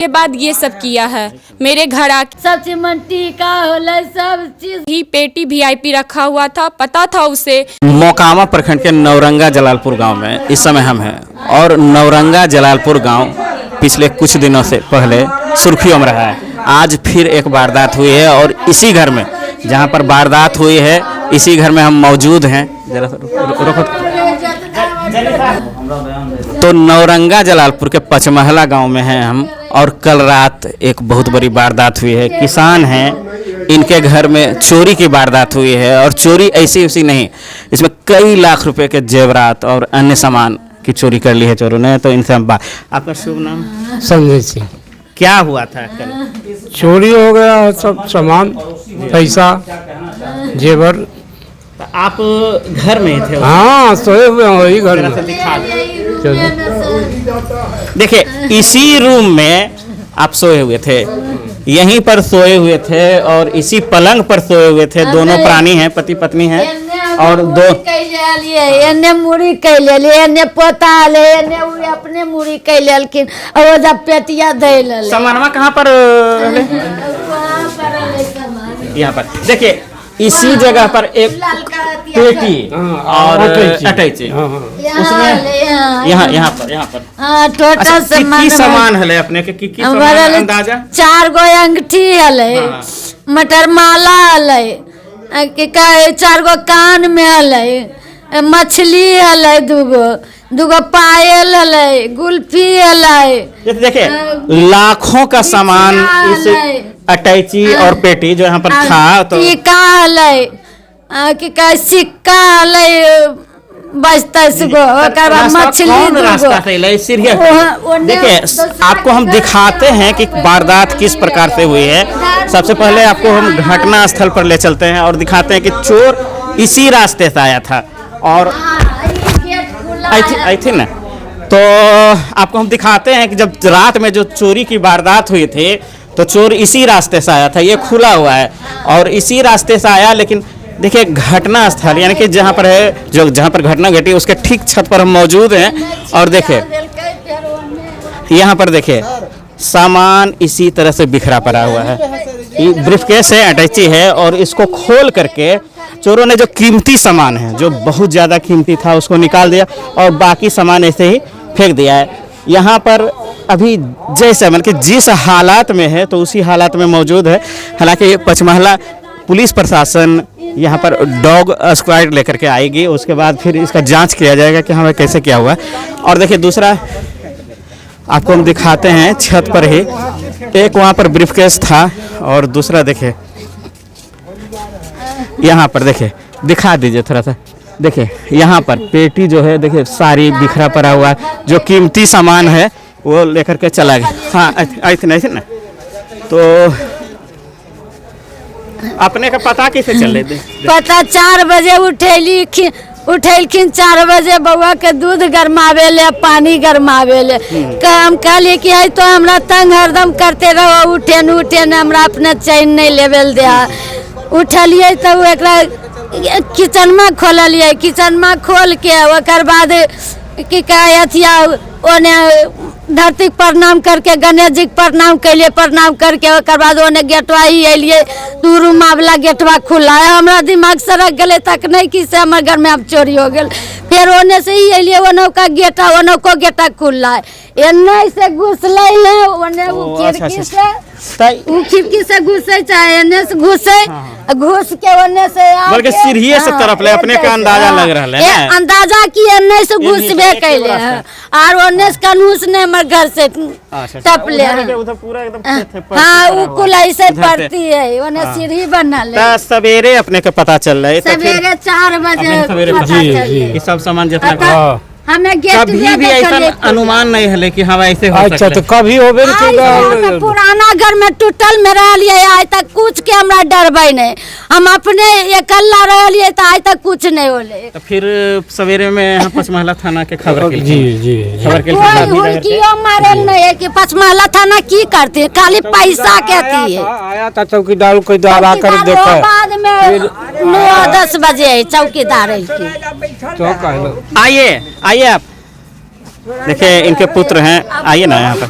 के बाद ये सब किया है। मेरे घर आके सब चिमटी का होला, सब चीज ही पेटी VIP रखा हुआ था, पता था उसे। मोकामा प्रखंड के नौरंगा जलालपुर गांव में इस समय हम हैं और नौरंगा जलालपुर गांव पिछले कुछ दिनों से पहले सुर्खियों में रहा है। आज फिर एक वारदात हुई है और इसी घर में जहां पर वारदात हुई है इसी घर में हम मौजूद हैं। जरा रुको। तो नौरंगा जलालपुर के पचमहला गांव में हैं हम और कल रात एक बहुत बड़ी वारदात हुई है। किसान हैं, इनके घर में चोरी की वारदात हुई है और चोरी ऐसी वैसी नहीं, इसमें कई लाख रुपए के जेवरात और अन्य सामान की चोरी कर ली है चोरों ने। तो इनसे हम आपका शुभ नाम? संजय सिंह। क्या हुआ था कल? चोरी हो गया, सब सामान, पैसा, जेवर। तो आप घर में ही थे? हाँ, सोए हुए हैं वही घर में। देखिए, इसी रूम में आप सोए हुए थे, यहीं पर सोए हुए थे और इसी पलंग पर सोए हुए थे। दोनों प्राणी हैं, पति पत्नी हैं और दो एने मुड़ी कैले एने पोता ले एने अपने मुड़ी कैले लेकिन और जब पेटिया दे ले सामानवा कहाँ पर? यहाँ पर देखिए, इसी जगह पर एक पेटी और अटैची, उसमें यहाँ पर टोटल सामान है अपने के की अंदाजा? 4 गो अंगठी हले, मटर माला हले, 4 गो कान में हले, मछली हले, 2 गो पायल हले, गुल्फी हले। देखिए, लाखों का सामान इस अटैची और पेटी जो यहाँ पर था। तो टीका हले, सिक्का हले, बस्ता गो मछली। रास्ता सीरियस देखिए, आपको हम दिखाते हैं कि वारदात किस प्रकार से हुई है। सबसे पहले आपको हम घटना स्थल पर ले चलते हैं और दिखाते हैं कि चोर इसी रास्ते से आया था और आई थी ना। तो आपको हम दिखाते हैं कि जब रात में जो चोरी की वारदात हुई थी तो चोर इसी रास्ते से आया था। ये खुला हुआ है और इसी रास्ते से आया। लेकिन देखिए, घटना स्थल यानी कि जहाँ पर है, जहाँ पर घटना घटी उसके ठीक छत पर हम मौजूद हैं और देखिए यहाँ पर देखिए सामान इसी तरह से बिखरा पड़ा हुआ है। ये ब्रीफकेस है, अटैची है और इसको खोल करके चोरों ने जो कीमती सामान है, जो बहुत ज़्यादा कीमती था, उसको निकाल दिया और बाकी सामान ऐसे ही फेंक दिया है। यहाँ पर अभी जैसे मतलब कि जिस हालात में है तो उसी हालात में मौजूद है। हालांकि पचमहला पुलिस प्रशासन यहाँ पर डॉग स्क्वाड लेकर के आएगी, उसके बाद फिर इसका जांच किया जाएगा कि हमें कैसे क्या हुआ। और देखिए, दूसरा आपको हम दिखाते हैं छत पर ही एक वहाँ पर ब्रीफकेस था और दूसरा देखिए यहाँ पर देखिए, दिखा दीजिए थोड़ा सा। देखिए यहाँ पर पेटी जो है, देखिए सारी बिखरा पड़ा हुआ है। जो कीमती सामान है वो लेकर के चला गया। हाँ, आई थी नहीं थी ना। तो अपने का पता कैसे चले थे? पता 4 बजे उठेलखिन 4 बजे बउआ के दूध गरमावे ले, पानी गरमावे ले। हम कहलिए कि आई तो हमरा तंग हरदम करते रहो, उठे न हमरा अपने चैन नहीं लेवल दे। उठलिए तो किचन में खोलिए, किचन में खोल के ओकर बाद की अथिया ओने धरती प्रणाम करके गणेश जी प्रणाम कैलिए, प्रणाम करके ओकर बाद ओने गेटवा ही अलिए। 2 रूम वाला गेटवा खुला है। हमरा दिमाग सरक गए तक नहीं कि से हमारे घर में अब चोरी हो गए। फिर ओने से ही अलिए, ओनो का गेटा खुला है। एने से घुसले है, ओने खिड़की से घुसे चाहे एने से घुसे, घुस के ओने से बल्कि सीढ़ी से तरफ ले अपने का अंदाजा लग रहा है, अंदाजा कि एने से घुसबे कैले और ओने से कनूस ने हमर घर से टप ले। हाँ, वो कुल ऐसे पड़ती है, ओने सीढ़ी बनल है। सवेरे अपने का पता चल रहा है, सवेरे 4 बजे सब सामान जितना हमें कभी भी ऐसा अनुमान नहीं है कि हम ऐसे हो अच्छा, तो कभी होबे पुराना घर में टूटल में रहिए, आज तक कुछ के हमरा डरबे नहीं। हम अपने अकेला रहिए तो आज तक कुछ नहीं होले। तो फिर सवेरे में पचमहला थाना के खबर के जी खबर के मारे नहीं है कि पचमहला थाना की करती है, खाली पैसा कहती है। आया था चौकीदार को दवा कर देखा, बाद में 9-10 बजे चौकीदार आइए आप देखिए इनके पुत्र हैं, आइए ना यहाँ पर।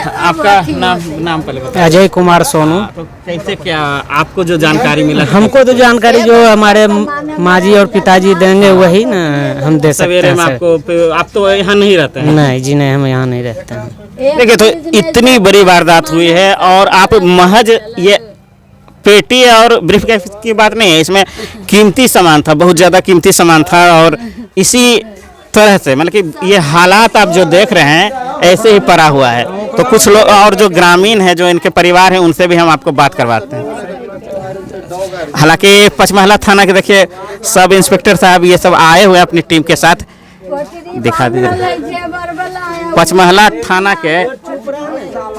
आपका नाम पहले बताइए। अजय कुमार सोनू। तो कैसे क्या आपको जो जानकारी मिला? हमको तो जानकारी जो हमारे माँ जी और पिताजी देंगे वही ना हम दे सकते सवेरे हैं में सर। आपको, आप तो यहाँ नहीं रहते हैं? नहीं जी नहीं, हम यहाँ नहीं रहते हैं। देखिए तो इतनी बड़ी वारदात हुई है और आप महज ये पेटी और ब्रीफ केस की बात नहीं है, इसमें कीमती सामान था, बहुत ज़्यादा कीमती सामान था। और इसी तरह से मतलब कि ये हालात आप जो देख रहे हैं ऐसे ही पड़ा हुआ है। तो कुछ लोग और जो ग्रामीण हैं, जो इनके परिवार हैं, उनसे भी हम आपको बात करवाते हैं। हालांकि पचमहला थाना के देखिए सब इंस्पेक्टर साहब ये सब आए हुए हैं अपनी टीम के साथ, दिखा दीजिए। पचमहला थाना के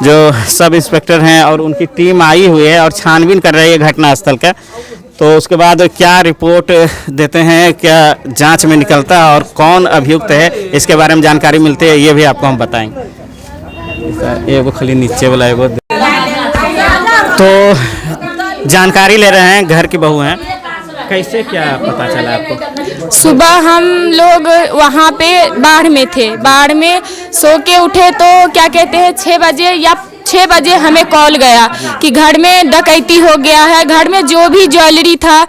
जो सब इंस्पेक्टर हैं और उनकी टीम आई हुई है और छानबीन कर रही है घटनास्थल का। तो उसके बाद क्या रिपोर्ट देते हैं, क्या जांच में निकलता है और कौन अभियुक्त है, इसके बारे में जानकारी मिलती है, ये भी आपको हम बताएंगे। ये वो खाली नीचे वाला है वो। तो जानकारी ले रहे हैं, घर की बहू हैं, कैसे क्या पता चला आपको? सुबह हम लोग वहाँ पे बाढ़ में थे, बाढ़ में सो के उठे तो क्या कहते हैं 6 बजे या 6 बजे हमें कॉल गया कि घर में डकैती हो गया है, घर में जो भी ज्वेलरी था,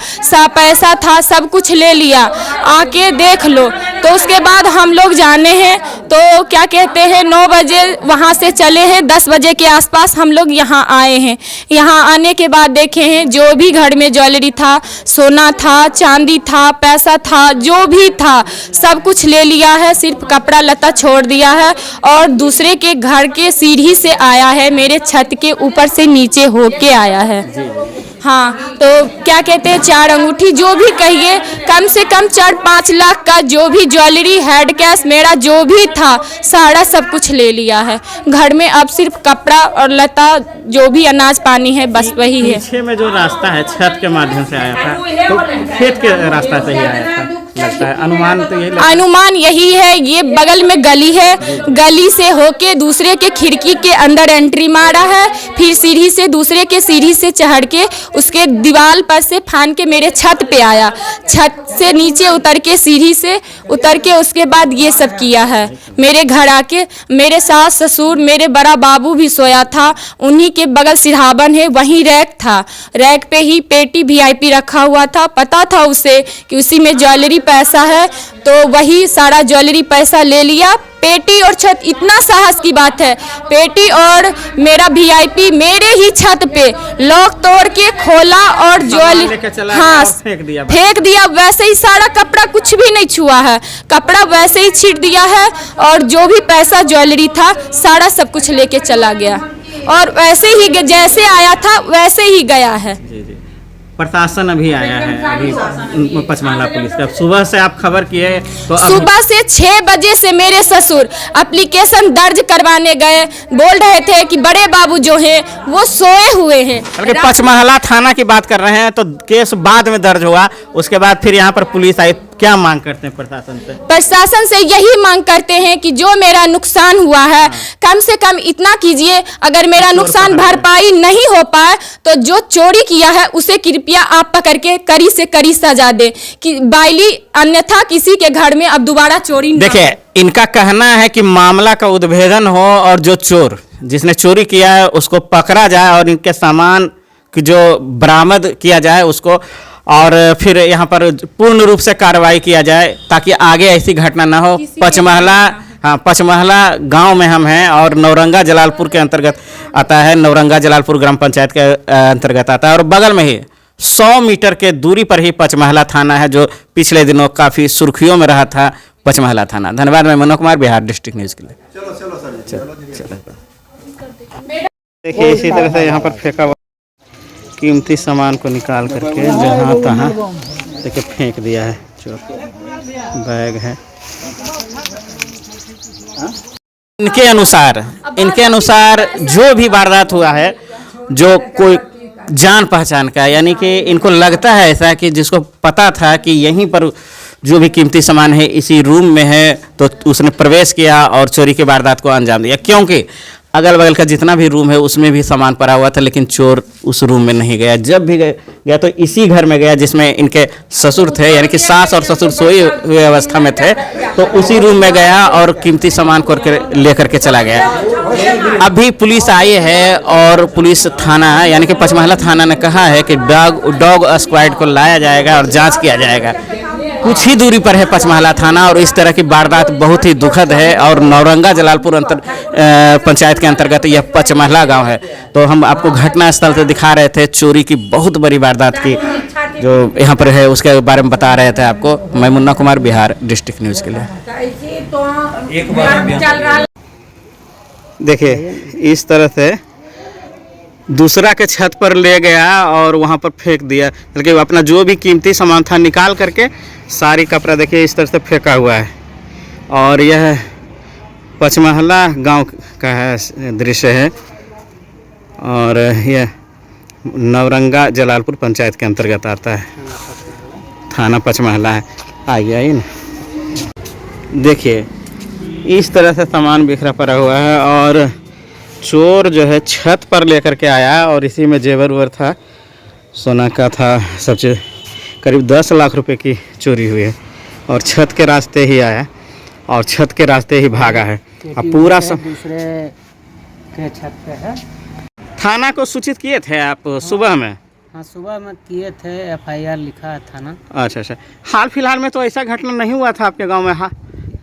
पैसा था, सब कुछ ले लिया, आके देख लो। तो उसके बाद हम लोग जाने हैं तो क्या कहते हैं 9 बजे वहाँ से चले हैं, 10 बजे के आसपास हम लोग यहाँ आए हैं। यहाँ आने के बाद देखे हैं जो भी घर में ज्वेलरी था, सोना था, चांदी था, पैसा था, जो भी था सब कुछ ले लिया है, सिर्फ कपड़ा लता छोड़ दिया है और दूसरे के घर के सीढ़ी से आया है, मेरे छत के ऊपर से नीचे होके आया है। हाँ, तो क्या कहते हैं 4 अंगूठी, जो भी कहिए, कम से कम 4-5 लाख का जो भी ज्वेलरी, हेड कैश मेरा जो भी था सारा सब कुछ ले लिया है। घर में अब सिर्फ कपड़ा और लता, जो भी अनाज पानी है, बस वही है। पीछे में जो रास्ता है छत के माध्यम से आया था, तो खेत के रास्ता से ही आया था लगता है, अनुमान तो यही लगता है। अनुमान यही है, ये बगल में गली है, गली से होके दूसरे के खिड़की के अंदर एंट्री मारा है, फिर सीढ़ी से दूसरे के सीढ़ी से चढ़ के उसके दीवार पर से फान के मेरे छत पे आया, छत से नीचे उतर के सीढ़ी से उतर के उसके बाद ये सब किया है। मेरे घर आके मेरे सास ससुर, मेरे बड़ा बाबू भी सोया था, उन्हीं के बगल सिरहावन है, वहीं रैक था, रैक पे ही पेटी VIP रखा हुआ था। पता था उसे कि उसी में ज्वेलरी पैसा है, तो वही सारा ज्वेलरी पैसा ले लिया। पेटी और छत, इतना साहस की बात है, पेटी और मेरा VIP मेरे ही छत पे लॉक तोड़ के खोला और ज्वेलरी, हाँ, फेंक दिया। वैसे ही सारा कपड़ा, कुछ भी नहीं छुआ है, कपड़ा वैसे ही छीट दिया है और जो भी पैसा ज्वेलरी था सारा सब कुछ लेके चला गया और वैसे ही जैसे आया था वैसे ही गया है। प्रशासन अभी आया है, अभी पचमहला पुलिस का। सुबह से आप खबर किए तो सुबह से 6 बजे से मेरे ससुर एप्लीकेशन दर्ज करवाने गए, बोल रहे थे कि बड़े बाबू जो हैं वो सोए हुए हैं। पचमहला थाना की बात कर रहे हैं, तो केस बाद में दर्ज हुआ, उसके बाद फिर यहाँ पर पुलिस आई। क्या मांग करते हैं प्रशासन से? प्रशासन से यही मांग करते हैं कि जो मेरा नुकसान हुआ है कम से कम इतना कीजिए, अगर मेरा नुकसान भरपाई नहीं हो पाए तो जो चोरी किया है उसे कृपया आप पकड़ के कड़ी से कड़ी सजा दे कि बाइली, अन्यथा किसी के घर में अब दोबारा चोरी न। देखिए, इनका कहना है कि मामला का उद्भेदन हो और जो चोर, जिसने चोरी किया है उसको पकड़ा जाए और इनके सामान की जो बरामद किया जाए उसको, और फिर यहाँ पर पूर्ण रूप से कार्रवाई किया जाए ताकि आगे ऐसी घटना ना हो। पचमहला, हाँ, पचमहला गांव में हम हैं और नौरंगा जलालपुर के अंतर्गत आता है, नौरंगा जलालपुर ग्राम पंचायत के अंतर्गत आता है और बगल में ही 100 मीटर के दूरी पर ही पचमहला थाना है, जो पिछले दिनों काफ़ी सुर्खियों में रहा था पचमहला थाना। धन्यवाद। मैं मनोज कुमार, बिहार डिस्ट्रिक्ट न्यूज़ के लिए। देखिए इसी तरह से यहाँ पर फेंका कीमती सामान को निकाल करके जहाँ तहाँ देखिए फेंक दिया है। जो बैग है, इनके अनुसार जो भी वारदात हुआ है, जो कोई जान पहचान का, यानी कि इनको लगता है ऐसा कि जिसको पता था कि यहीं पर जो भी कीमती सामान है इसी रूम में है, तो उसने प्रवेश किया और चोरी के वारदात को अंजाम दिया। क्योंकि अगल बगल का जितना भी रूम है उसमें भी सामान पड़ा हुआ था, लेकिन चोर उस रूम में नहीं गया। जब भी गया तो इसी घर में गया जिसमें इनके ससुर थे, यानी कि सास और ससुर सोए हुए अवस्था में थे। तो उसी रूम में गया और कीमती सामान को लेकर के चला गया। अभी पुलिस आई है और पुलिस थाना यानी कि पचमहला थाना ने कहा है कि डॉग स्क्वाड को लाया जाएगा और जांच किया जाएगा। कुछ ही दूरी पर है पचमहला थाना और इस तरह की वारदात बहुत ही दुखद है। और नौरंगा जलालपुर पंचायत के अंतर्गत यह पचमहला गांव है। तो हम आपको घटना स्थल से दिखा रहे थे चोरी की बहुत बड़ी वारदात की जो यहाँ पर है, उसके बारे में बता रहे थे आपको। मैं मुन्ना कुमार, बिहार डिस्ट्रिक्ट न्यूज़ के लिए। देखिए इस तरह से दूसरा के छत पर ले गया और वहाँ पर फेंक दिया, बल्कि अपना जो भी कीमती सामान था निकाल करके सारी कपड़ा देखिए इस तरह से फेंका हुआ है। और यह पचमहला गांव का है दृश्य है और यह नवरंगा जलालपुर पंचायत के अंतर्गत आता है, थाना पचमहला है। आइए ना, देखिए इस तरह से सामान बिखरा पड़ा हुआ है और चोर जो है छत पर लेकर के आया और इसी में जेवर वेवर था, सोना का था, सब चीज़। करीब 10 लाख रुपए की चोरी हुई है और छत के रास्ते ही आया और छत के रास्ते ही भागा है। अब पूरा दूसरे के छत पे है। थाना को सूचित किए थे आप सुबह में? हाँ, सुबह में किए थे, FIR लिखा है थाना। अच्छा। हाल फिलहाल में तो ऐसा घटना नहीं हुआ था आपके गांव में? हाँ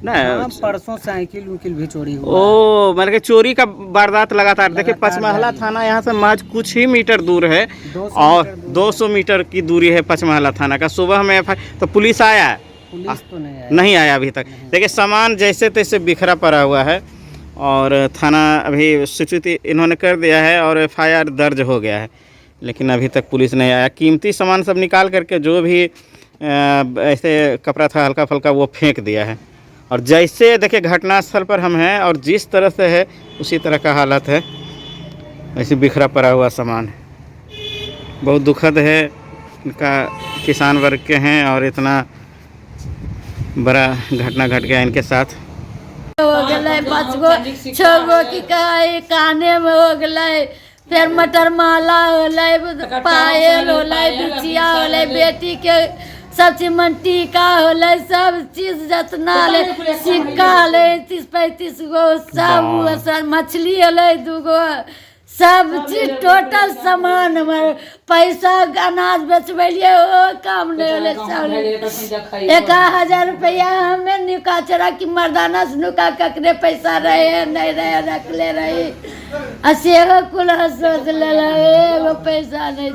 हाँ, परसों साइकिल उकिल भी चोरी हुआ। ओ, मतलब चोरी का वारदात लगातार। देखिए पचमहला थाना यहाँ से महज कुछ ही मीटर दूर है और 200 मीटर की दूरी है पचमहला थाना का। सुबह में तो पुलिस आया? पुलिस तो नहीं आया अभी तक। देखिए सामान जैसे तैसे बिखरा पड़ा हुआ है और थाना अभी सूचित इन्होंने कर दिया है और FIR दर्ज हो गया है, लेकिन अभी तक पुलिस नहीं आया। कीमती सामान सब निकाल करके जो भी ऐसे कपड़ा था हल्का फुल्का वो फेंक दिया है। और जैसे देखिए घटनास्थल पर हम हैं और जिस तरह से है उसी तरह का हालत है, ऐसे बिखरा पड़ा हुआ सामान है। बहुत दुखद है, इनका किसान वर्ग के हैं और इतना बड़ा घटना घट गया इनके साथ। हो गए 5 गो 6 गो की कहे काने में हो गए, फिर मटर माला होलै, पायल होलै, बिछिया होलै, बेटी के सब चीज टीका होलै, सब चीज जितना होलै, सिक्का होलै 30-35 गो, सब मछली होलै 2 गो, सब चीज टोटल सामान हमारे पैसा अनाज बेचबेलिए वो काम नहीं होले। सब 1000 रुपया हमें नुका चढ़ा कि मर्दाना से नुका ककरे पैसा रहे नहीं रहे रखले रही, सेहो कुल सोच ले पैसा नहीं।